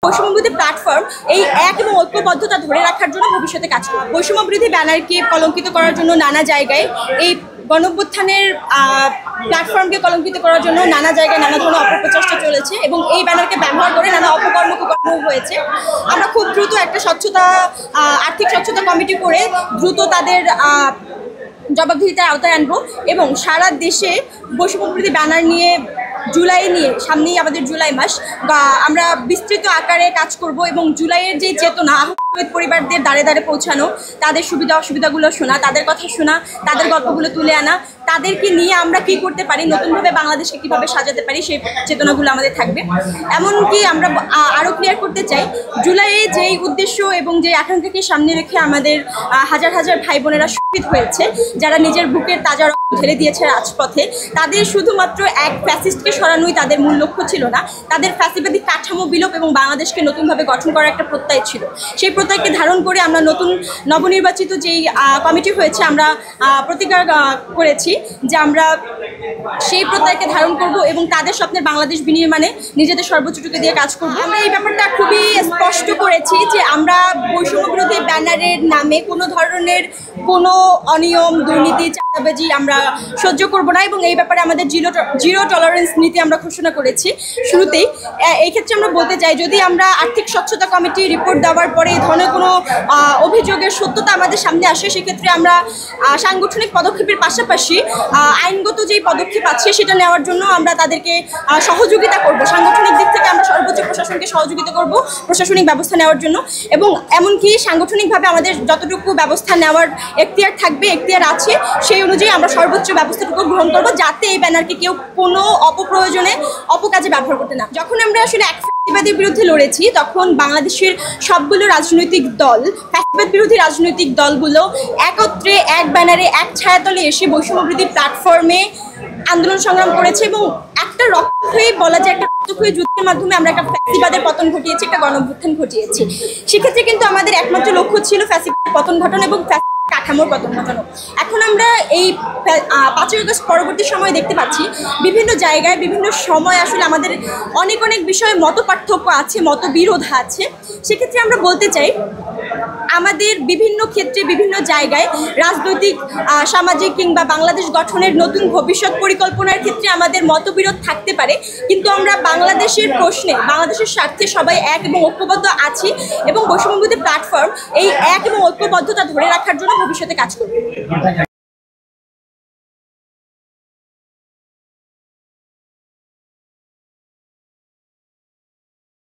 বৈষম্যবিরোধী প্ল্যাটফর্ম এই এক এবং ঐক্যবদ্ধতা ধরে রাখার জন্য ভবিষ্যতে কাজ করবে। বৈষম্যবিরোধী ব্যানারকে কলঙ্কিত করার জন্য নানা জায়গায় এই গণঅভ্যুত্থানের প্ল্যাটফর্মকে কলঙ্কিত করার জন্য নানা জায়গায় নানা ধরনের অপপ্রচেষ্টা চলেছে এবং এই ব্যানারকে ব্যবহার করে নানা অপকর্মকে করানো হয়েছে। আমরা খুব দ্রুত একটা আর্থিক স্বচ্ছতা কমিটি করে দ্রুত তাদের জবাবদিহিতার আওতায় আনবো এবং সারা দেশে বৈষম্যবিরোধী ব্যানার নিয়ে সামনেই আমাদের জুলাই মাস বা আমরা বিস্তৃত আকারে কাজ করব এবং জুলাইয়ের যে চেতনা আহত পরিবারদের দ্বারে দ্বারে পৌঁছানো, তাদের সুবিধা অসুবিধাগুলো শোনা, তাদের কথা শোনা, তাদের গল্পগুলো তুলে আনা, তাদেরকে নিয়ে আমরা কি করতে পারি, নতুনভাবে বাংলাদেশকে কিভাবে সাজাতে পারি, সেই চেতনাগুলো আমাদের থাকবে। এমনকি আমরা আরও ক্লিয়ার করতে চাই, জুলাইয়ে যেই উদ্দেশ্য এবং যে আকাঙ্ক্ষাকে সামনে রেখে আমাদের হাজার হাজার ভাই বোনেরা শহীদ হয়েছে, যারা নিজের বুকের তাজা রক্ত ঢেলে দিয়েছে রাজপথে, তাদের শুধুমাত্র এক ফ্যাসিস্টকে সরানোই তাদের মূল লক্ষ্য ছিল না, তাদের ফ্যাসিবাদী কাঠামো বিলোপ এবং বাংলাদেশকে নতুনভাবে গঠন করার একটা প্রত্যয় ছিল। সেই প্রত্যয়কে ধারণ করে আমরা নবনির্বাচিত যেই কমিটি হয়েছে, আমরা প্রতিজ্ঞা করেছি যে আমরা সেই প্রত্যয়কে ধারণ করব এবং তাদের স্বপ্নের বাংলাদেশ বিনির্মাণে নিজেদের সর্বোচ্চটুকু দিয়ে কাজ করব। আমরা এই ব্যাপারটা খুবই স্পষ্ট করেছি যে আমরা বৈষম্যবিরোধী ব্যানারের নামে কোনো ধরনের কোনো অনিয়ম, দুর্নীতি, চাঁদাবাজি আমরা সহ্য করব না এবং এই ব্যাপারে আমাদের জিরো টলারেন্স নীতি আমরা ঘোষণা করেছি শুরুতেই। এই ক্ষেত্রে আমরা বলতে চাই, যদি আমরা আর্থিক স্বচ্ছতা কমিটি রিপোর্ট দেওয়ার পরে এই ধরনের কোনো অভিযোগের সত্যতা আমাদের সামনে আসে, সেক্ষেত্রে আমরা সাংগঠনিক পদক্ষেপের পাশাপাশি আইনগত যেই পদক্ষেপ আছে সেটা নেওয়ার জন্য আমরা তাদেরকে সহযোগিতা করব। সাংগঠনিক দিক থেকে আমরা সর্বোচ্চ প্রশাসনকে সহযোগিতা করব প্রশাসনিক ব্যবস্থা নেওয়ার জন্য এবং এমনকি সাংগঠনিকভাবে আমাদের যতটুকু ব্যবস্থা নেওয়ার এখতিয়ার থাকবে, এখতিয়ার আছে, সেই অনুযায়ী আমরা সর্বোচ্চ ব্যবস্থাটুকু গ্রহণ করব, যাতে এই ব্যানারকে কেউ কোনো অপপ্রয়োজনে অপকাজে ব্যবহার করতে না। যখন আমরা আসলে ফ্যাসিবাদের বিরুদ্ধে লড়েছি, তখন বাংলাদেশের সবগুলো রাজনৈতিক দল, ফ্যাসিবাদ বিরোধী রাজনৈতিক দলগুলো একত্রে এক ব্যানারে এক ছায়াতলে এসে বৈষম্যবিরোধী প্ল্যাটফর্মে আন্দোলন সংগ্রাম করেছে এবং একটা রক্তক্ষয়ী বলা যায়, একটা রক্তক্ষয়ী যুদ্ধের মাধ্যমে আমরা একটা ফ্যাসিবাদের পতন ঘটিয়েছি, একটা গণঅভ্যুত্থান ঘটিয়েছি। সেক্ষেত্রে কিন্তু আমাদের একমাত্র লক্ষ্য ছিল ফ্যাসিবাদের পতন ঘটানো এবং কাঠামোর পতন ঘটানো। এখন আমরা এই 5ই আগস্ট পরবর্তী সময় দেখতে পাচ্ছি বিভিন্ন জায়গায় বিভিন্ন সময় আসলে আমাদের অনেক বিষয়ে মতপার্থক্য আছে, মতবিরোধ আছে। সেক্ষেত্রে আমরা বলতে চাই, আমাদের বিভিন্ন ক্ষেত্রে বিভিন্ন জায়গায় রাজনৈতিক, সামাজিক কিংবা বাংলাদেশ গঠনের নতুন ভবিষ্যৎ পরিকল্পনার ক্ষেত্রে আমাদের মতবিরোধ থাকতে পারে, কিন্তু আমরা বাংলাদেশের প্রশ্নে, বাংলাদেশের স্বার্থে সবাই এক এবং ঐক্যবদ্ধ আছি এবং বৈষম্যবিরোধী প্ল্যাটফর্ম এই এক এবং ঐক্যবদ্ধতা ধরে রাখার জন্য ভবিষ্যতে কাজ করবে।